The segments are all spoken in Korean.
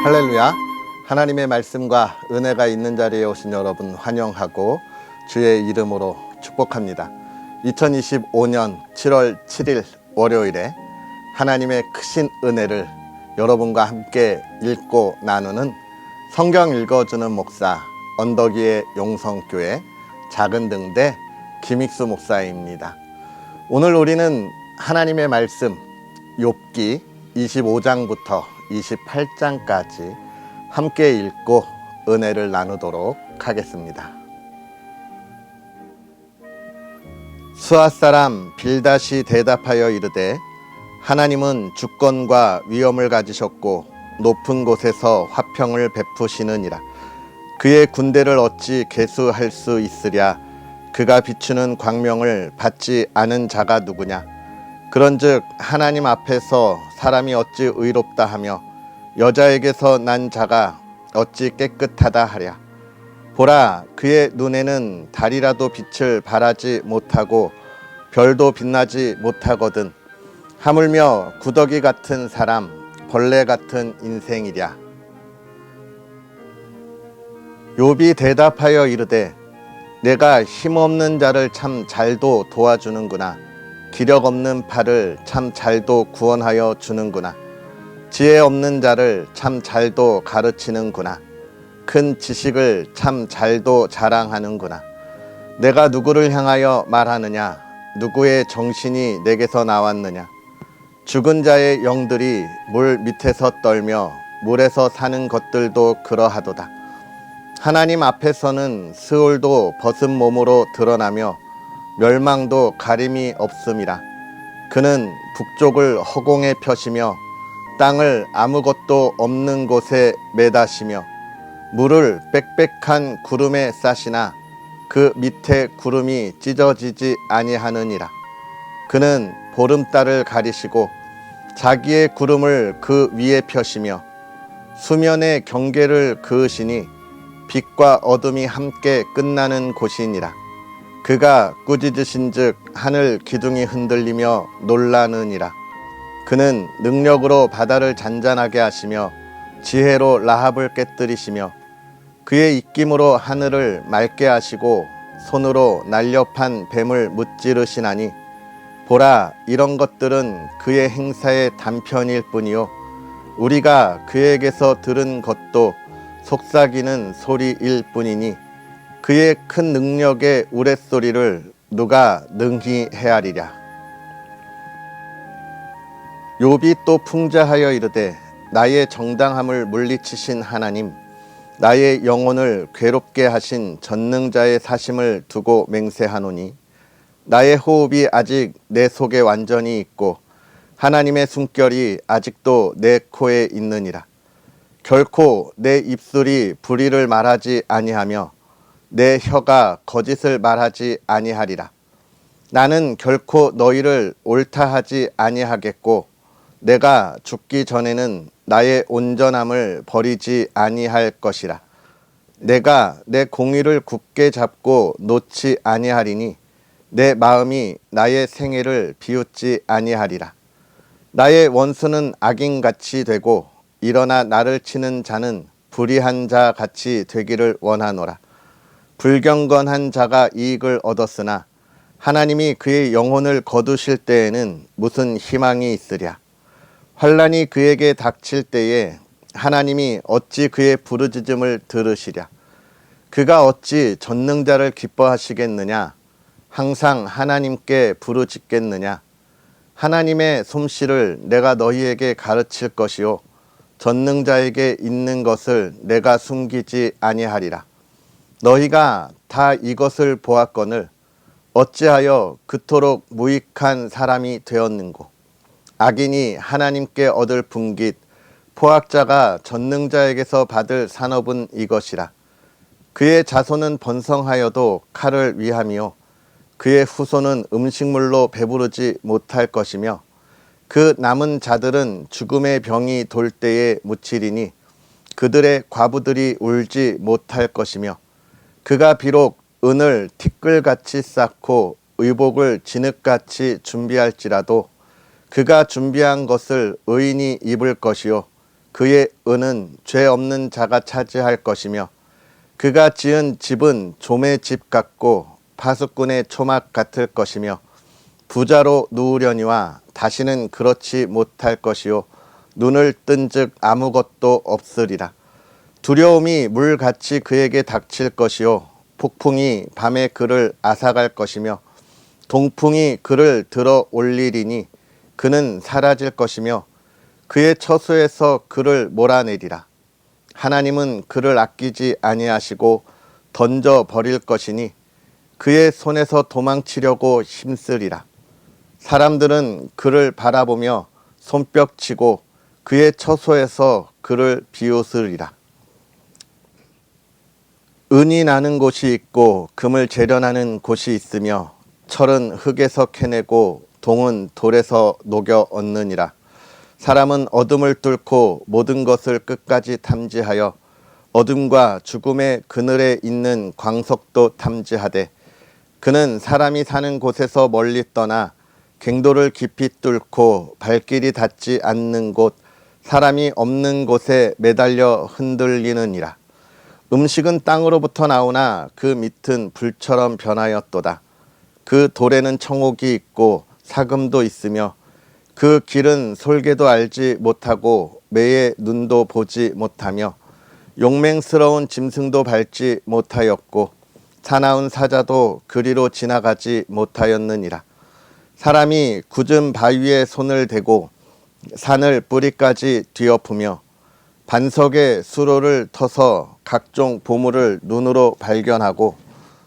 할렐루야. 하나님의 말씀과 은혜가 있는 자리에 오신 여러분 환영하고 주의 이름으로 축복합니다. 2025년 7월 7일 월요일에 하나님의 크신 은혜를 여러분과 함께 읽고 나누는 성경 읽어주는 목사 언덕위의 용성교회 작은등대 김익수 목사입니다. 오늘 우리는 하나님의 말씀 욥기 25장부터 28장까지 함께 읽고 은혜를 나누도록 하겠습니다. 수아 사람 빌닷이 대답하여 이르되 하나님은 주권과 위엄을 가지셨고 높은 곳에서 화평을 베푸시느니라. 그의 군대를 어찌 계수할 수 있으랴. 그가 비추는 광명을 받지 않은 자가 누구냐. 그런즉 하나님 앞에서 사람이 어찌 의롭다 하며 여자에게서 난 자가 어찌 깨끗하다 하랴. 보라, 그의 눈에는 달이라도 빛을 발하지 못하고 별도 빛나지 못하거든. 하물며 구더기 같은 사람, 벌레 같은 인생이랴. 욥이 대답하여 이르되 내가 힘없는 자를 참 잘도 도와주는구나. 기력 없는 팔을 참 잘도 구원하여 주는구나. 지혜 없는 자를 참 잘도 가르치는구나. 큰 지식을 참 잘도 자랑하는구나. 내가 누구를 향하여 말하느냐. 누구의 정신이 내게서 나왔느냐. 죽은 자의 영들이 물 밑에서 떨며 물에서 사는 것들도 그러하도다. 하나님 앞에서는 스올도 벗은 몸으로 드러나며 멸망도 가림이 없음이라. 그는 북쪽을 허공에 펴시며 땅을 아무것도 없는 곳에 매다시며 물을 빽빽한 구름에 싸시나 그 밑에 구름이 찢어지지 아니하느니라. 그는 보름달을 가리시고 자기의 구름을 그 위에 펴시며 수면의 경계를 그으시니 빛과 어둠이 함께 끝나는 곳이니라. 그가 꾸짖으신즉 하늘 기둥이 흔들리며 놀라느니라. 그는 능력으로 바다를 잔잔하게 하시며 지혜로 라합을 깨뜨리시며 그의 입김으로 하늘을 맑게 하시고 손으로 날렵한 뱀을 무찌르시나니 보라, 이런 것들은 그의 행사의 단편일 뿐이요 우리가 그에게서 들은 것도 속삭이는 소리일 뿐이니 그의 큰 능력의 우레소리를 누가 능히 헤아리랴. 욥이 또 풍자하여 이르되 나의 정당함을 물리치신 하나님, 나의 영혼을 괴롭게 하신 전능자의 사심을 두고 맹세하노니 나의 호흡이 아직 내 속에 완전히 있고 하나님의 숨결이 아직도 내 코에 있느니라. 결코 내 입술이 불의를 말하지 아니하며 내 혀가 거짓을 말하지 아니하리라. 나는 결코 너희를 옳다하지 아니하겠고 내가 죽기 전에는 나의 온전함을 버리지 아니할 것이라. 내가 내 공의를 굳게 잡고 놓지 아니하리니 내 마음이 나의 생애를 비웃지 아니하리라. 나의 원수는 악인같이 되고 일어나 나를 치는 자는 불의한 자 같이 되기를 원하노라. 불경건한 자가 이익을 얻었으나 하나님이 그의 영혼을 거두실 때에는 무슨 희망이 있으랴. 환난이 그에게 닥칠 때에 하나님이 어찌 그의 부르짖음을 들으시랴. 그가 어찌 전능자를 기뻐하시겠느냐. 항상 하나님께 부르짖겠느냐. 하나님의 솜씨를 내가 너희에게 가르칠 것이요 전능자에게 있는 것을 내가 숨기지 아니하리라. 너희가 다 이것을 보았거늘 어찌하여 그토록 무익한 사람이 되었는고. 악인이 하나님께 얻을 분깃, 포악자가 전능자에게서 받을 산업은 이것이라. 그의 자손은 번성하여도 칼을 위함이요 그의 후손은 음식물로 배부르지 못할 것이며 그 남은 자들은 죽음의 병이 돌 때에 묻히리니 그들의 과부들이 울지 못할 것이며 그가 비록 은을 티끌같이 쌓고 의복을 진흙같이 준비할지라도 그가 준비한 것을 의인이 입을 것이요 그의 은은 죄 없는 자가 차지할 것이며 그가 지은 집은 좀의 집 같고 파수꾼의 초막 같을 것이며 부자로 누우려니와 다시는 그렇지 못할 것이요 눈을 뜬즉 아무것도 없으리라. 두려움이 물같이 그에게 닥칠 것이요 폭풍이 밤에 그를 앗아갈 것이며 동풍이 그를 들어 올리리니 그는 사라질 것이며 그의 처소에서 그를 몰아내리라. 하나님은 그를 아끼지 아니하시고 던져 버릴 것이니 그의 손에서 도망치려고 힘쓰리라. 사람들은 그를 바라보며 손뼉치고 그의 처소에서 그를 비웃으리라. 은이 나는 곳이 있고 금을 재련하는 곳이 있으며 철은 흙에서 캐내고 동은 돌에서 녹여 얻느니라. 사람은 어둠을 뚫고 모든 것을 끝까지 탐지하여 어둠과 죽음의 그늘에 있는 광석도 탐지하되 그는 사람이 사는 곳에서 멀리 떠나 갱도를 깊이 뚫고 발길이 닿지 않는 곳 사람이 없는 곳에 매달려 흔들리느니라. 음식은 땅으로부터 나오나 그 밑은 불처럼 변하였도다. 그 돌에는 청옥이 있고 사금도 있으며 그 길은 솔개도 알지 못하고 매의 눈도 보지 못하며 용맹스러운 짐승도 밟지 못하였고 사나운 사자도 그리로 지나가지 못하였느니라. 사람이 굳은 바위에 손을 대고 산을 뿌리까지 뒤엎으며 반석에 수로를 터서 각종 보물을 눈으로 발견하고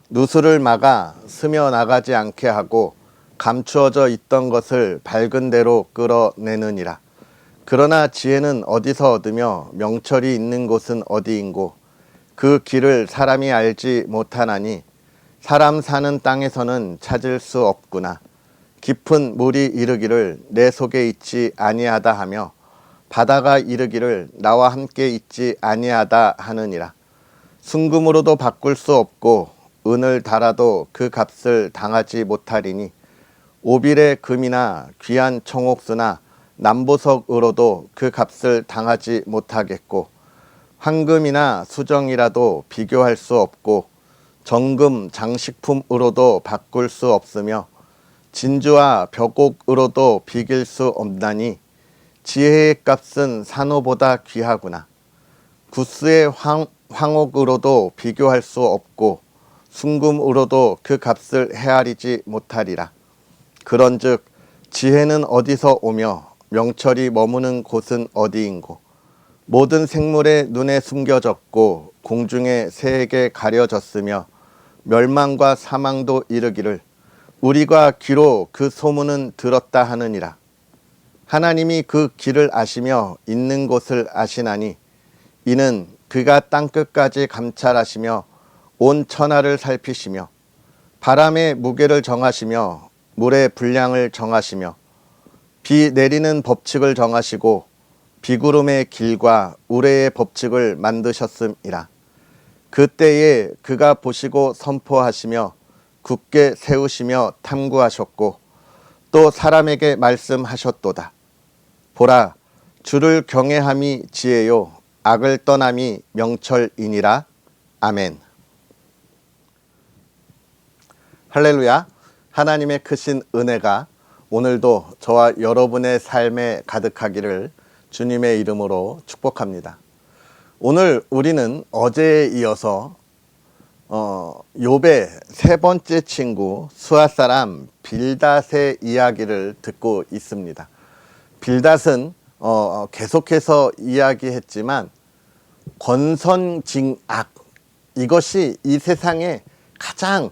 누수를 막아 스며 나가지 않게 하고 감추어져 있던 것을 밝은 대로 끌어내느니라. 그러나 지혜는 어디서 얻으며 명철이 있는 곳은 어디인고 그 길을 사람이 알지 못하나니 사람 사는 땅에서는 찾을 수 없구나. 깊은 물이 이르기를 내 속에 있지 아니하다 하며 바다가 이르기를 나와 함께 있지 아니하다 하느니라. 순금으로도 바꿀 수 없고 은을 달아도 그 값을 당하지 못하리니 오빌의 금이나 귀한 청옥수나 남보석으로도 그 값을 당하지 못하겠고 황금이나 수정이라도 비교할 수 없고 정금 장식품으로도 바꿀 수 없으며 진주와 벽옥으로도 비길 수 없나니 지혜의 값은 산호보다 귀하구나. 구스의 황옥으로도 비교할 수 없고 순금으로도 그 값을 헤아리지 못하리라. 그런즉 지혜는 어디서 오며 명철이 머무는 곳은 어디인고 모든 생물의 눈에 숨겨졌고 공중의 새에게 가려졌으며 멸망과 사망도 이르기를 우리가 귀로 그 소문은 들었다 하느니라. 하나님이 그 길을 아시며 있는 곳을 아시나니 이는 그가 땅끝까지 감찰하시며 온 천하를 살피시며 바람의 무게를 정하시며 물의 분량을 정하시며 비 내리는 법칙을 정하시고 비구름의 길과 우레의 법칙을 만드셨음이라. 그때에 그가 보시고 선포하시며 굳게 세우시며 탐구하셨고 또 사람에게 말씀하셨도다. 보라, 주를 경외함이 지혜요 악을 떠남이 명철이니라. 아멘. 할렐루야. 하나님의 크신 은혜가 오늘도 저와 여러분의 삶에 가득하기를 주님의 이름으로 축복합니다. 오늘 우리는 어제에 이어서 욥의 세 번째 친구 수아 사람 빌닷의 이야기를 듣고 있습니다. 빌닷은 계속해서 이야기했지만 권선징악, 이것이 이 세상에 가장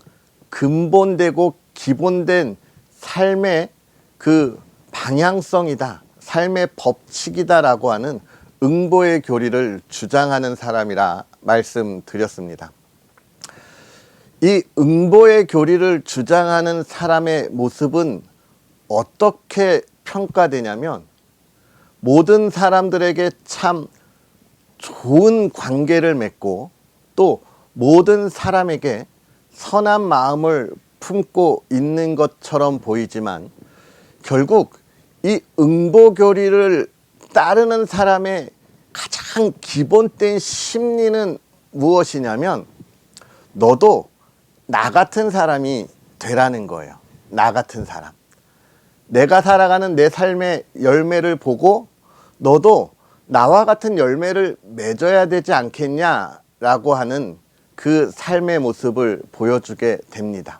근본되고 기본된 삶의 그 방향성이다, 삶의 법칙이다라고 하는 응보의 교리를 주장하는 사람이라 말씀드렸습니다. 이 응보의 교리를 주장하는 사람의 모습은 어떻게 평가되냐면 모든 사람들에게 참 좋은 관계를 맺고 또 모든 사람에게 선한 마음을 품고 있는 것처럼 보이지만 결국 이 응보 교리를 따르는 사람의 가장 기본된 심리는 무엇이냐면 너도 나 같은 사람이 되라는 거예요. 나 같은 사람. 내가 살아가는 내 삶의 열매를 보고 너도 나와 같은 열매를 맺어야 되지 않겠냐라고 하는 그 삶의 모습을 보여주게 됩니다.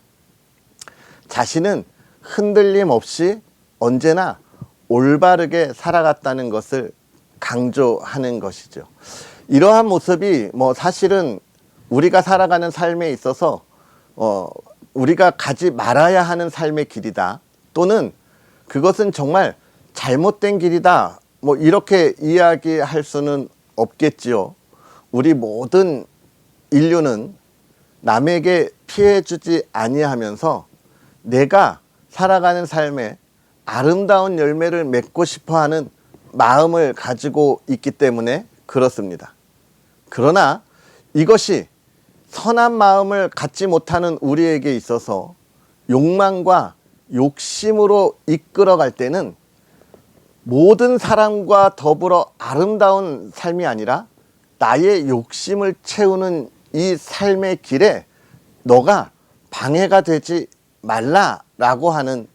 자신은 흔들림 없이 언제나 올바르게 살아갔다는 것을 강조하는 것이죠. 이러한 모습이 사실은 우리가 살아가는 삶에 있어서 우리가 가지 말아야 하는 삶의 길이다. 또는 그것은 정말 잘못된 길이다. 이렇게 이야기할 수는 없겠지요. 우리 모든 인류는 남에게 피해 주지 아니하면서 내가 살아가는 삶에 아름다운 열매를 맺고 싶어 하는 마음을 가지고 있기 때문에 그렇습니다. 그러나 이것이 선한 마음을 갖지 못하는 우리에게 있어서 욕망과 욕심으로 이끌어갈 때는 모든 사람과 더불어 아름다운 삶이 아니라 나의 욕심을 채우는 이 삶의 길에 너가 방해가 되지 말라라고 하는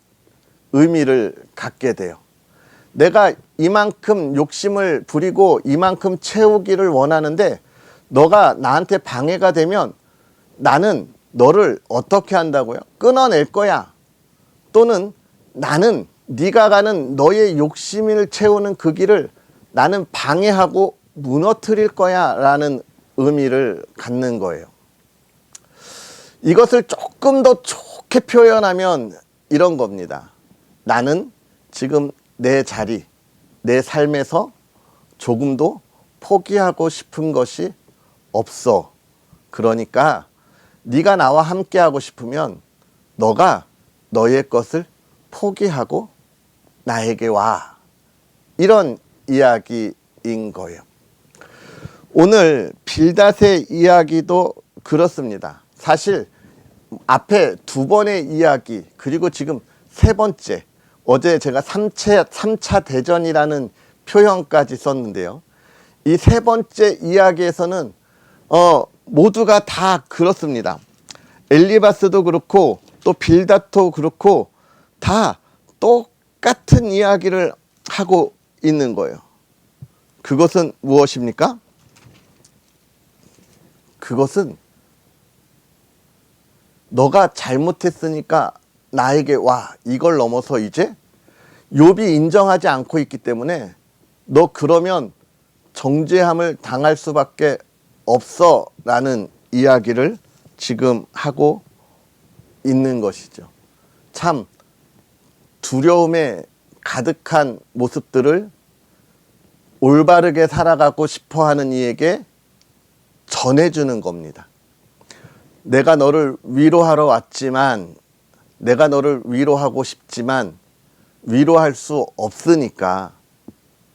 의미를 갖게 돼요. 내가 이만큼 욕심을 부리고 이만큼 채우기를 원하는데 너가 나한테 방해가 되면 나는 너를 어떻게 한다고요? 끊어낼 거야. 또는 나는 네가 가는 너의 욕심을 채우는 그 길을 나는 방해하고 무너뜨릴 거야 라는 의미를 갖는 거예요. 이것을 조금 더 좋게 표현하면 이런 겁니다. 나는 지금 내 자리, 내 삶에서 조금도 포기하고 싶은 것이 없어. 그러니까 네가 나와 함께 하고 싶으면 너가 너의 것을 포기하고 나에게 와. 이런 이야기인 거예요. 오늘 빌닷의 이야기도 그렇습니다. 사실 앞에 두 번의 이야기 그리고 지금 세 번째, 어제 제가 3차 대전이라는 표현까지 썼는데요. 이 세 번째 이야기에서는 모두가 다 그렇습니다. 엘리바스도 그렇고 또 빌닷도 그렇고 다 똑같은 이야기를 하고 있는 거예요. 그것은 무엇입니까? 그것은 너가 잘못했으니까 나에게 와. 이걸 넘어서 이제 욥이 인정하지 않고 있기 때문에 너 그러면 정죄함을 당할 수밖에 없어 라는 이야기를 지금 하고 있는 것이죠. 참 두려움에 가득한 모습들을 올바르게 살아가고 싶어하는 이에게 전해주는 겁니다. 내가 너를 위로하러 왔지만 내가 너를 위로하고 싶지만 위로할 수 없으니까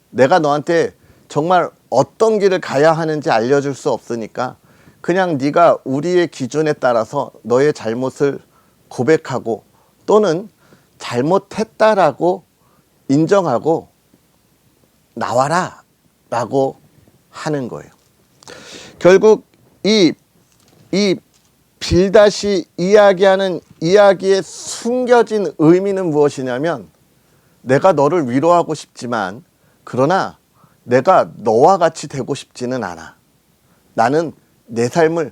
내가 너한테 정말 어떤 길을 가야 하는지 알려줄 수 없으니까 그냥 네가 우리의 기준에 따라서 너의 잘못을 고백하고 또는 잘못했다라고 인정하고 나와라 라고 하는 거예요. 결국 이 빌닷이 이야기하는 이야기의 숨겨진 의미는 무엇이냐면 내가 너를 위로하고 싶지만 그러나 내가 너와 같이 되고 싶지는 않아. 나는 내 삶을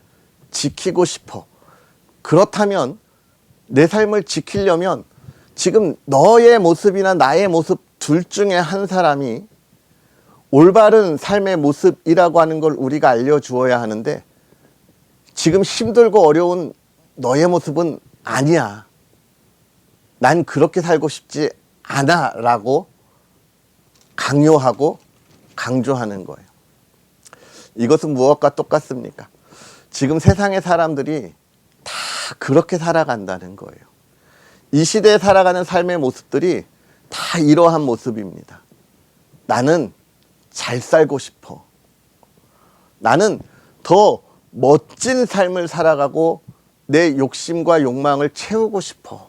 지키고 싶어. 그렇다면 내 삶을 지키려면 지금 너의 모습이나 나의 모습 둘 중에 한 사람이 올바른 삶의 모습이라고 하는 걸 우리가 알려주어야 하는데 지금 힘들고 어려운 너의 모습은 아니야. 난 그렇게 살고 싶지 않아 라고 강요하고 강조하는 거예요. 이것은 무엇과 똑같습니까? 지금 세상의 사람들이 다 그렇게 살아간다는 거예요. 이 시대에 살아가는 삶의 모습들이 다 이러한 모습입니다. 나는 잘 살고 싶어. 나는 더 멋진 삶을 살아가고 내 욕심과 욕망을 채우고 싶어.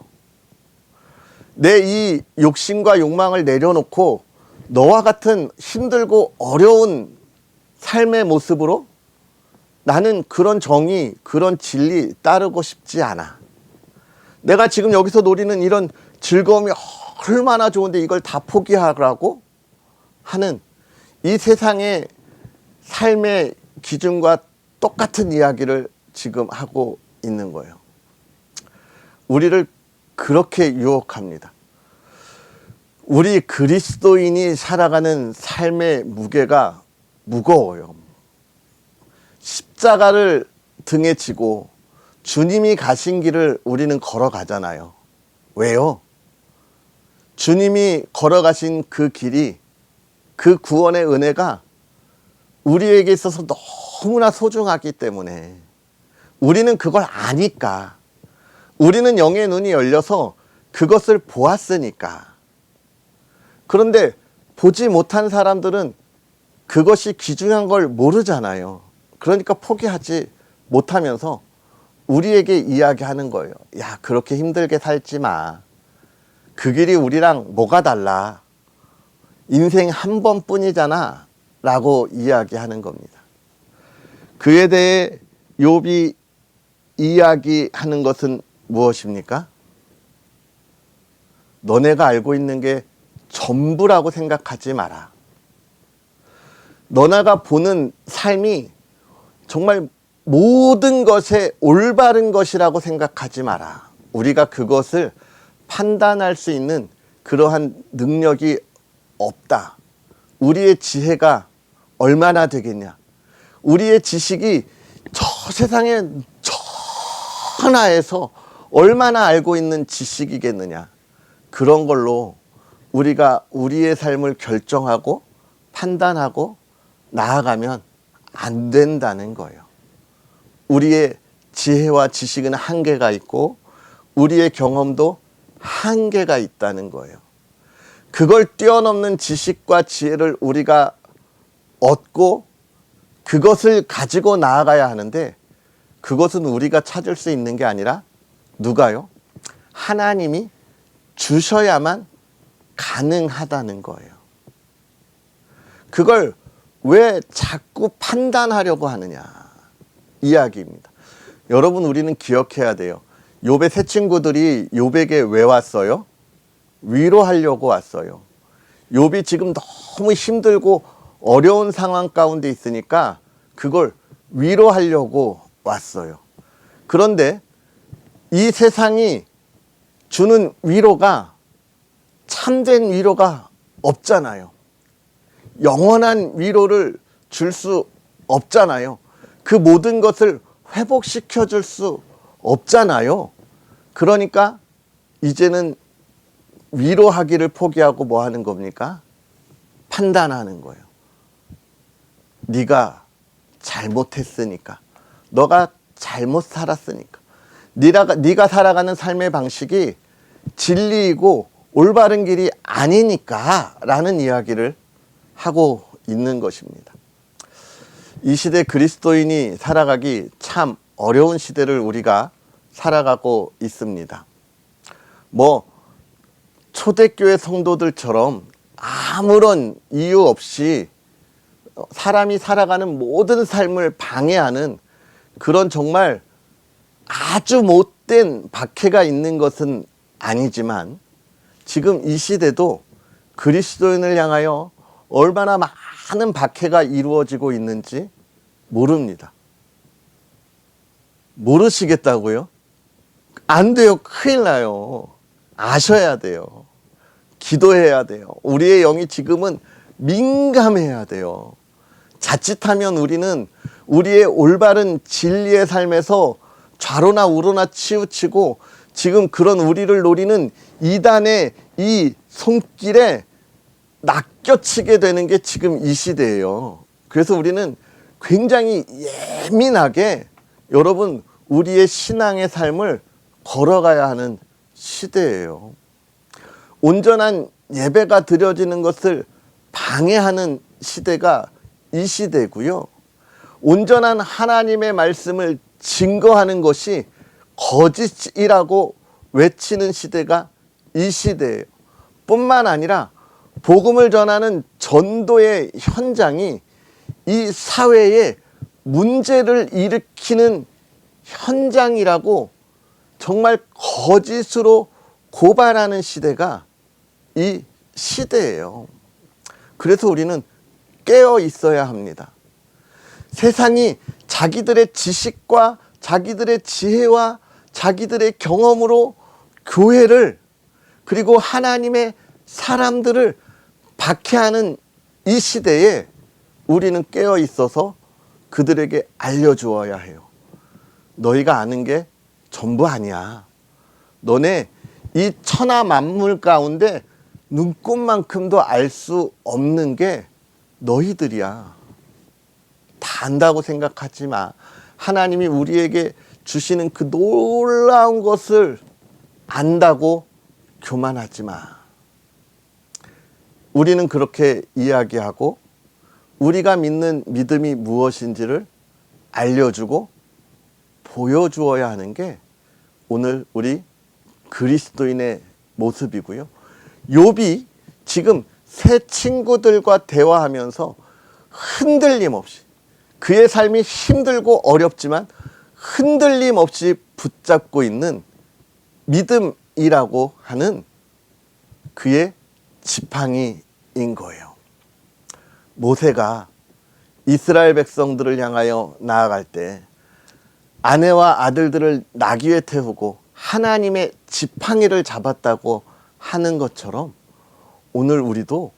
내 이 욕심과 욕망을 내려놓고 너와 같은 힘들고 어려운 삶의 모습으로 나는 그런 정의, 그런 진리 따르고 싶지 않아. 내가 지금 여기서 노리는 이런 즐거움이 얼마나 좋은데 이걸 다 포기하라고 하는 이 세상의 삶의 기준과 똑같은 이야기를 지금 하고 있는 거예요. 우리를 그렇게 유혹합니다. 우리 그리스도인이 살아가는 삶의 무게가 무거워요. 십자가를 등에 지고 주님이 가신 길을 우리는 걸어가잖아요. 왜요? 주님이 걸어가신 그 길이, 그 구원의 은혜가 우리에게 있어서 너무나 소중하기 때문에 우리는 그걸 아니까, 우리는 영의 눈이 열려서 그것을 보았으니까. 그런데 보지 못한 사람들은 그것이 귀중한 걸 모르잖아요. 그러니까 포기하지 못하면서 우리에게 이야기하는 거예요. 야, 그렇게 힘들게 살지 마. 그 길이 우리랑 뭐가 달라. 인생 한 번뿐이잖아. 라고 이야기하는 겁니다. 그에 대해 욥이 이야기하는 것은 무엇입니까? 너네가 알고 있는 게 전부라고 생각하지 마라. 너네가 보는 삶이 정말 모든 것에 올바른 것이라고 생각하지 마라. 우리가 그것을 판단할 수 있는 그러한 능력이 없다. 우리의 지혜가 얼마나 되겠냐. 우리의 지식이 저 세상의 천하에서 얼마나 알고 있는 지식이겠느냐. 그런 걸로 우리가 우리의 삶을 결정하고 판단하고 나아가면 안 된다는 거예요. 우리의 지혜와 지식은 한계가 있고 우리의 경험도 한계가 있다는 거예요. 그걸 뛰어넘는 지식과 지혜를 우리가 얻고 그것을 가지고 나아가야 하는데, 그것은 우리가 찾을 수 있는 게 아니라 누가요? 하나님이 주셔야만 가능하다는 거예요. 그걸 왜 자꾸 판단하려고 하느냐 이야기입니다. 여러분, 우리는 기억해야 돼요. 욥의 세 친구들이 욥에게 왜 왔어요? 위로하려고 왔어요. 욥이 지금 너무 힘들고 어려운 상황 가운데 있으니까 그걸 위로하려고 왔어요. 그런데 이 세상이 주는 위로가 참된 위로가 없잖아요. 영원한 위로를 줄 수 없잖아요. 그 모든 것을 회복시켜 줄 수 없잖아요. 그러니까 이제는 위로하기를 포기하고 뭐 하는 겁니까? 판단하는 거예요. 네가 잘못했으니까, 너가 잘못 살았으니까, 네가 살아가는 삶의 방식이 진리이고 올바른 길이 아니니까 라는 이야기를 하고 있는 것입니다. 이 시대 그리스도인이 살아가기 참 어려운 시대를 우리가 살아가고 있습니다. 초대교회 성도들처럼 아무런 이유 없이 사람이 살아가는 모든 삶을 방해하는 그런 정말 아주 못된 박해가 있는 것은 아니지만, 지금 이 시대도 그리스도인을 향하여 얼마나 많은 박해가 이루어지고 있는지 모릅니다. 모르시겠다고요? 안 돼요. 큰일 나요. 아셔야 돼요. 기도해야 돼요. 우리의 영이 지금은 민감해야 돼요. 자칫하면 우리는 우리의 올바른 진리의 삶에서 좌로나 우로나 치우치고 지금 그런 우리를 노리는 이단의 이 손길에 낚여치게 되는 게 지금 이 시대예요. 그래서 우리는 굉장히 예민하게 여러분 우리의 신앙의 삶을 걸어가야 하는 시대예요. 온전한 예배가 드려지는 것을 방해하는 시대가 이 시대고요. 온전한 하나님의 말씀을 증거하는 것이 거짓이라고 외치는 시대가 이 시대예요. 뿐만 아니라 복음을 전하는 전도의 현장이 이 사회에 문제를 일으키는 현장이라고 정말 거짓으로 고발하는 시대가 이 시대예요. 그래서 우리는 깨어 있어야 합니다. 세상이 자기들의 지식과 자기들의 지혜와 자기들의 경험으로 교회를 그리고 하나님의 사람들을 박해하는 이 시대에 우리는 깨어 있어서 그들에게 알려주어야 해요. 너희가 아는 게 전부 아니야. 너네 이 천하 만물 가운데 눈꽃만큼도 알 수 없는 게 너희들이야. 다 안다고 생각하지 마. 하나님이 우리에게 주시는 그 놀라운 것을 안다고 교만하지 마. 우리는 그렇게 이야기하고 우리가 믿는 믿음이 무엇인지를 알려주고 보여주어야 하는 게 오늘 우리 그리스도인의 모습이고요. 욥이 지금 새 친구들과 대화하면서 흔들림 없이 그의 삶이 힘들고 어렵지만 흔들림 없이 붙잡고 있는 믿음이라고 하는 그의 지팡이인 거예요. 모세가 이스라엘 백성들을 향하여 나아갈 때 아내와 아들들을 나귀에 태우고 하나님의 지팡이를 잡았다고 하는 것처럼 오늘 우리도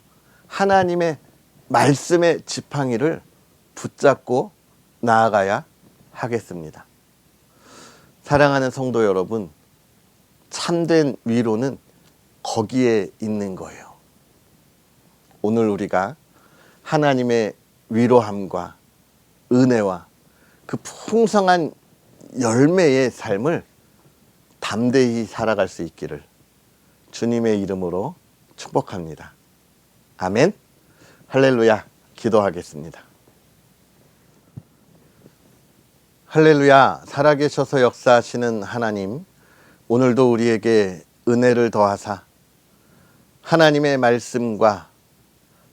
하나님의 말씀의 지팡이를 붙잡고 나아가야 하겠습니다. 사랑하는 성도 여러분, 참된 위로는 거기에 있는 거예요. 오늘 우리가 하나님의 위로함과 은혜와 그 풍성한 열매의 삶을 담대히 살아갈 수 있기를 주님의 이름으로 축복합니다. 아멘. 할렐루야. 기도하겠습니다. 할렐루야. 살아계셔서 역사하시는 하나님, 오늘도 우리에게 은혜를 더하사 하나님의 말씀과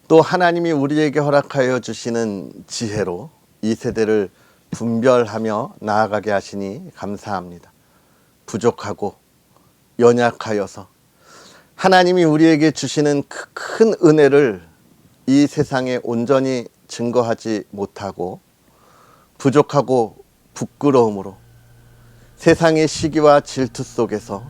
또 하나님이 우리에게 허락하여 주시는 지혜로 이 세대를 분별하며 나아가게 하시니 감사합니다. 부족하고 연약하여서 하나님이 우리에게 주시는 그 큰 은혜를 이 세상에 온전히 증거하지 못하고 부족하고 부끄러움으로 세상의 시기와 질투 속에서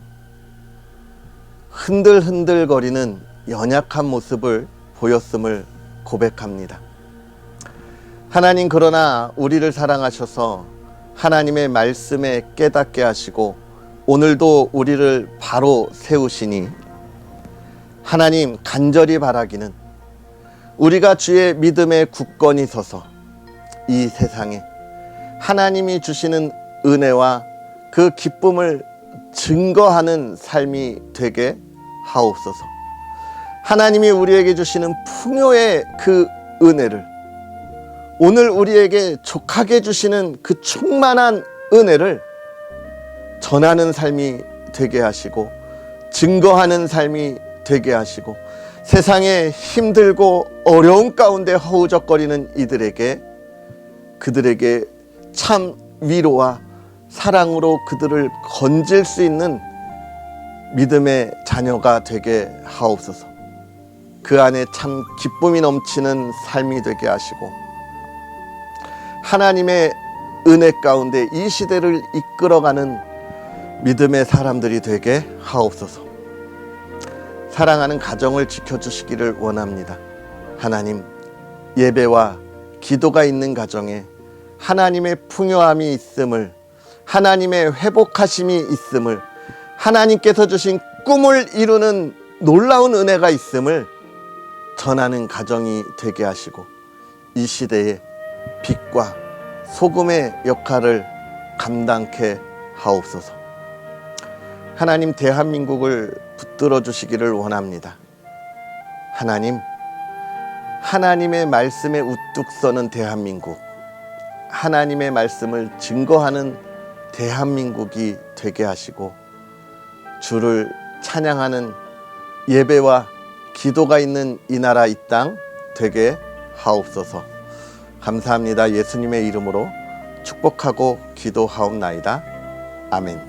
흔들흔들거리는 연약한 모습을 보였음을 고백합니다. 하나님, 그러나 우리를 사랑하셔서 하나님의 말씀에 깨닫게 하시고 오늘도 우리를 바로 세우시니 하나님, 간절히 바라기는 우리가 주의 믿음에 굳건히 서서 이 세상에 하나님이 주시는 은혜와 그 기쁨을 증거하는 삶이 되게 하옵소서. 하나님이 우리에게 주시는 풍요의 그 은혜를, 오늘 우리에게 족하게 주시는 그 충만한 은혜를 전하는 삶이 되게 하시고 증거하는 삶이 되게 하시고 세상에 힘들고 어려운 가운데 허우적거리는 이들에게 그들에게 참 위로와 사랑으로 그들을 건질 수 있는 믿음의 자녀가 되게 하옵소서. 그 안에 참 기쁨이 넘치는 삶이 되게 하시고 하나님의 은혜 가운데 이 시대를 이끌어가는 믿음의 사람들이 되게 하옵소서. 사랑하는 가정을 지켜주시기를 원합니다. 하나님, 예배와 기도가 있는 가정에 하나님의 풍요함이 있음을, 하나님의 회복하심이 있음을, 하나님께서 주신 꿈을 이루는 놀라운 은혜가 있음을 전하는 가정이 되게 하시고 이 시대에 빛과 소금의 역할을 감당케 하옵소서. 하나님, 대한민국을 붙들어 주시기를 원합니다. 하나님, 하나님의 말씀에 우뚝 서는 대한민국, 하나님의 말씀을 증거하는 대한민국이 되게 하시고 주를 찬양하는 예배와 기도가 있는 이 나라 이 땅 되게 하옵소서. 감사합니다. 예수님의 이름으로 축복하고 기도하옵나이다. 아멘.